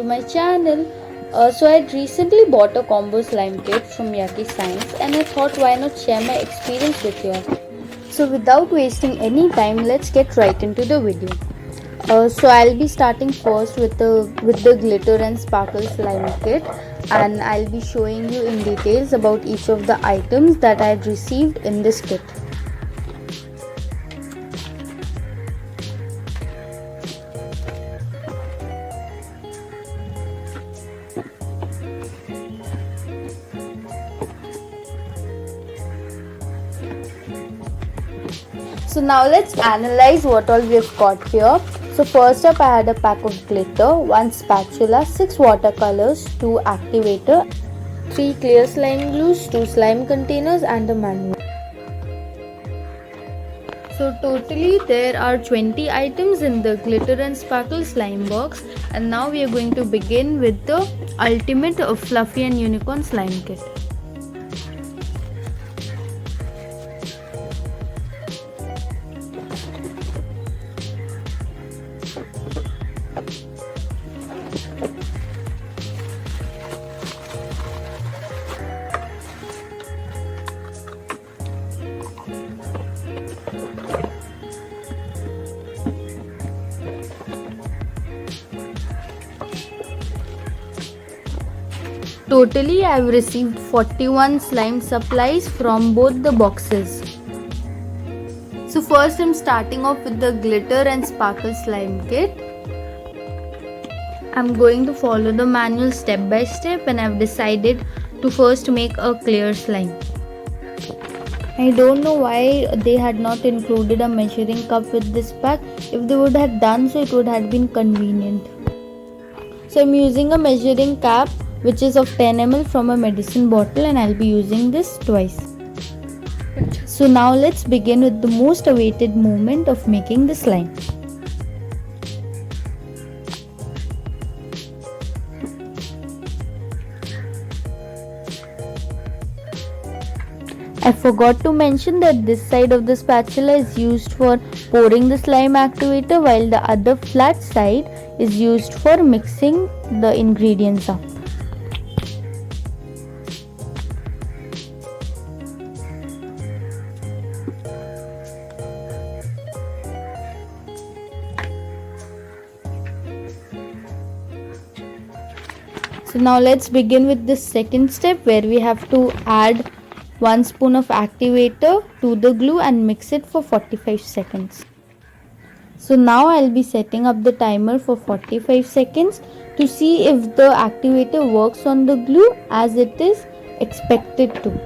my channel. So I recently bought a combo slime kit from Yucky Science and I thought why not share my experience with you all. So without wasting any time, let's get right into the video. So I'll be starting first with the glitter and sparkle slime kit, and I'll be showing you in details about each of the items that I had received in this kit. So now let's analyze what all we've got here. So first up, I had a pack of glitter, 1 spatula, 6 watercolors, 2 activator, 3 clear slime glues, 2 slime containers and a manual. So totally there are 20 items in the glitter and sparkle slime box, and now we are going to begin with the ultimate fluffy and unicorn slime kit. Totally, I have received 41 slime supplies from both the boxes. So first I'm starting off with the glitter and sparkle slime kit. I'm going to follow the manual step by step, and I've decided to first make a clear slime. I don't know why they had not included a measuring cup with this pack. If they would have done so, it would have been convenient. So I'm using a measuring cap which is of 10 ml from a medicine bottle, and I'll be using this twice. So now let's begin with the most awaited moment of making the slime. I forgot to mention that this side of the spatula is used for pouring the slime activator, while the other flat side is used for mixing the ingredients up. So now let's begin with the second step, where we have to add 1 spoon of activator to the glue and mix it for 45 seconds. So now I'll be setting up the timer for 45 seconds to see if the activator works on the glue as it is expected to.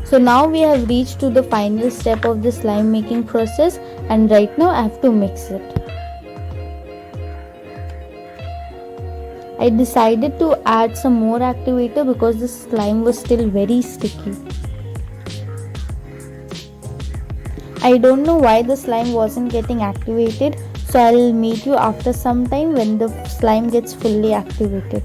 So now we have reached to the final step of the slime making process, and right now I have to mix it. I decided to add some more activator because the slime was still very sticky. I don't know why the slime wasn't getting activated, so I'll meet you after some time when the slime gets fully activated.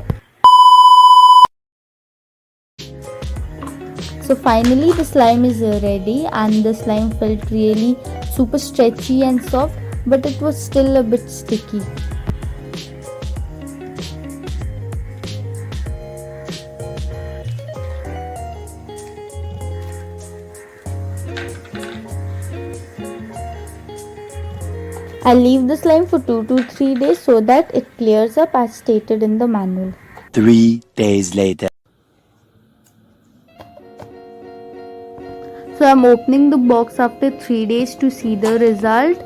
So finally the slime is ready, and the slime felt really super stretchy and soft, but it was still a bit sticky. I'll leave the slime for 2 to 3 days so that it clears up as stated in the manual. 3 days later. So I'm opening the box after 3 days to see the result,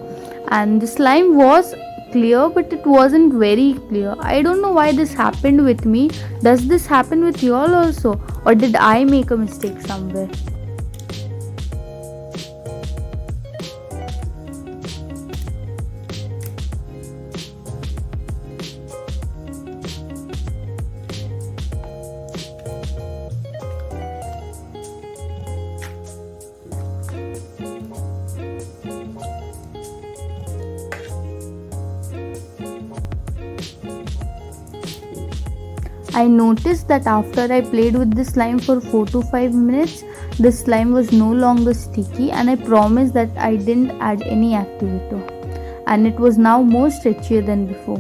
and the slime was clear, but it wasn't very clear. I don't know why this happened with me. Does this happen with you all also? Or did I make a mistake somewhere? I noticed that after I played with the slime for 4 to 5 minutes, the slime was no longer sticky, and I promised that I didn't add any activator, and it was now more stretchier than before.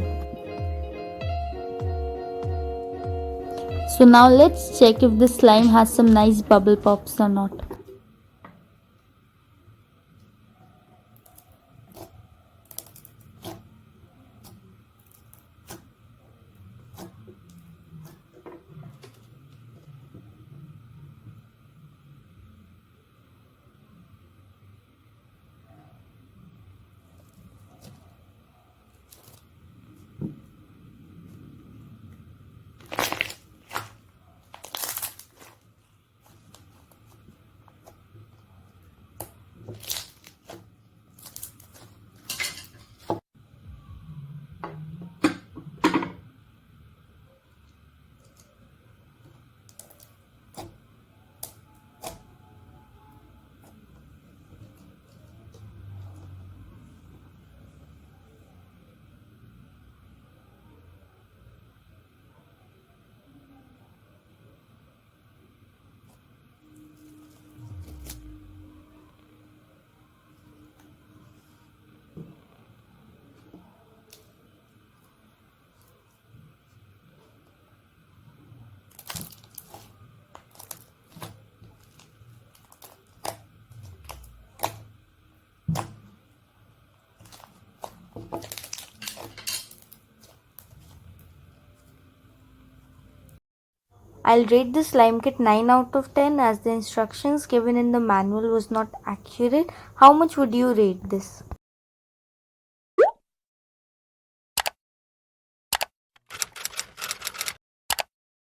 So now let's check if the slime has some nice bubble pops or not. I'll rate this slime kit 9 out of 10 as the instructions given in the manual was not accurate. How much would you rate this?